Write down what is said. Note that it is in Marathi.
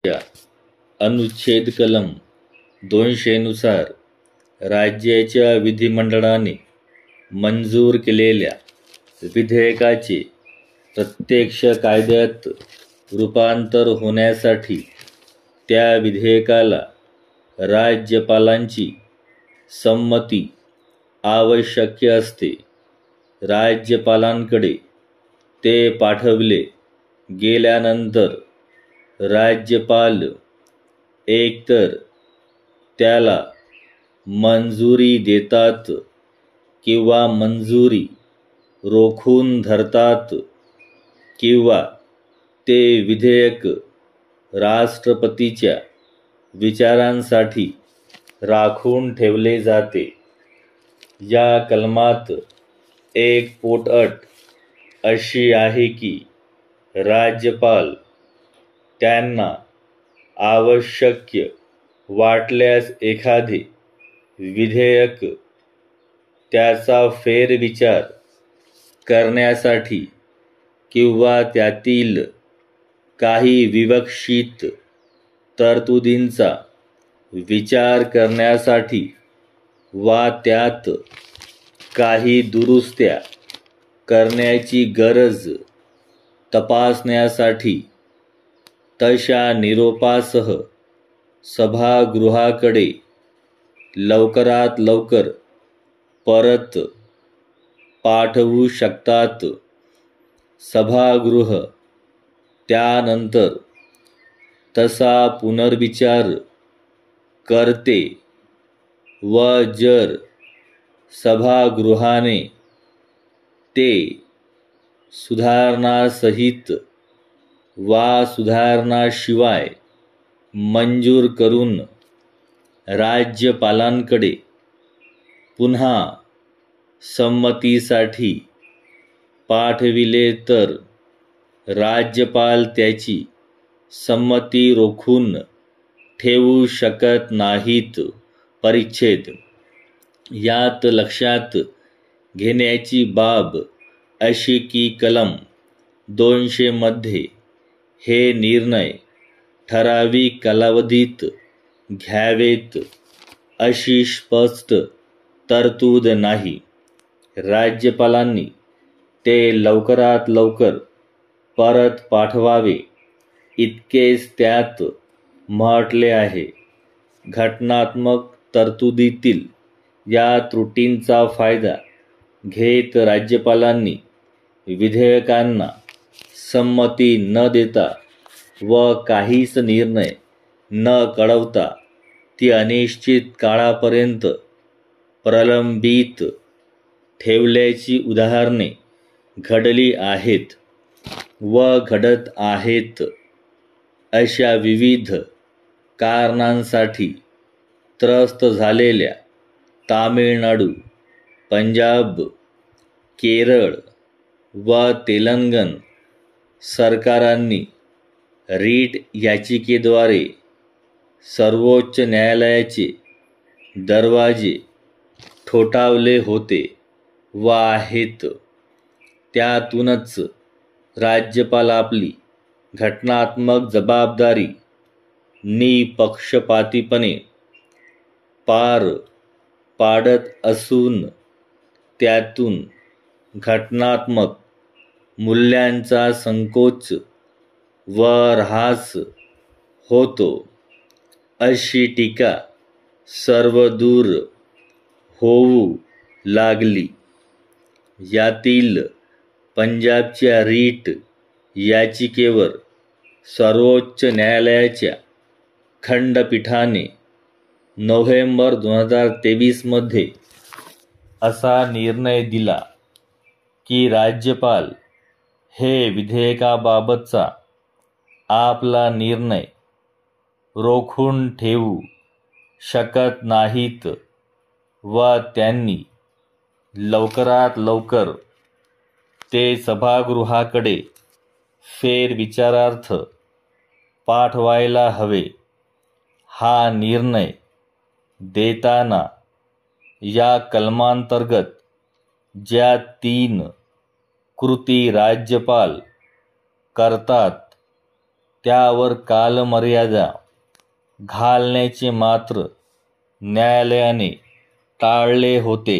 या अनुच्छेद कलम 200 नुसार राज्याच्या विधिमंडळाने मंजूर केलेल्या विधेयकाचे प्रत्यक्ष कायद्यात रूपांतर होण्यासाठी त्या विधेयकाला राज्यपालांची संमती आवश्यक असते. राज्यपालांकडे ते पाठवले गेल्यानंतर राज्यपाल एकतर त्याला मंजुरी देतात किंवा मंजुरी रोखून धरतात किंवा ते विधेयक राष्ट्रपतीच्या विचारांसाठी राखून ठेवले जाते. या कलमात एक पोटअट अशी आहे की राज्यपाल त्यांना आवश्यक वाटल्यास एखादे विधेयक त्याचा फेरविचार करण्यासाठी किंवा त्यातील काही विवक्षित तरतुदींचा विचार करण्यासाठी वा त्यात काही दुरुस्त्या करण्याची गरज तपासण्यासाठी तशा निरोपासह सभागृहाकडे लवकरात लवकर परत पाठवू शकतात. सभागृह त्यानंतर तसा पुनर्विचार करते व जर सभागृहाने ते सुधारणासहित वा सुधारणाशिवाय मंजूर करून राज्यपालांकडे पुन्हा संमतीसाठी पाठविले तर राज्यपाल त्याची संमती रोखून ठेवू शकत नाहीत. परिच्छेद यात लक्षात घेण्याची बाब अशी की कलम 200 मध्ये हे निर्णय ठराविक कालावधीत घ्यावेत अशी स्पष्ट तरतूद नाही. राज्यपालांनी ते लवकरात लवकर परत पाठवावे इतकेच त्यात म्हटले आहे. घटनात्मक तरतुदीतील या त्रुटींचा फायदा घेत राज्यपालांनी विधेयकांना संमती न देता व काहीच निर्णय न कळवता ती अनिश्चित काळापर्यंत प्रलंबित ठेवल्याची उदाहरणे घडली आहेत व घडत आहेत. अशा विविध कारणांसाठी त्रस्त झालेल्या तामिळनाडू, पंजाब, केरळ व तेलंगण सरकारांनी रीट याचिकेद्वारे सर्वोच्च न्यायालयाचे दरवाजे ठोठावले होते व आहेत. त्यातूनच राज्यपाल आपली घटनात्मक जबाबदारी निपक्षपातीपणे पार पाडत असून त्यातून घटनात्मक मूल्यांचा संकोच व ऱ्हास होतो अशी टीका सर्वदूर होऊ लागली. यातील पंजाबच्या रीट याचिकेवर सर्वोच्च न्यायालयाच्या खंडपीठाने नोव्हेंबर 2023 मध्ये असा निर्णय दिला की राज्यपाल हे विधेयकाबाबतचा आपला निर्णय रोखून ठेवू शकत नाहीत व त्यांनी लवकरात लवकर ते सभागृहाकडे फेरविचारार्थ पाठवायला हवे. हा निर्णय देताना या कलमांतर्गत ज्या 3 कृती राज्यपाल करतात त्यावर कालमर्यादा घालण्याचे मात्र न्यायालयाने टाळले होते.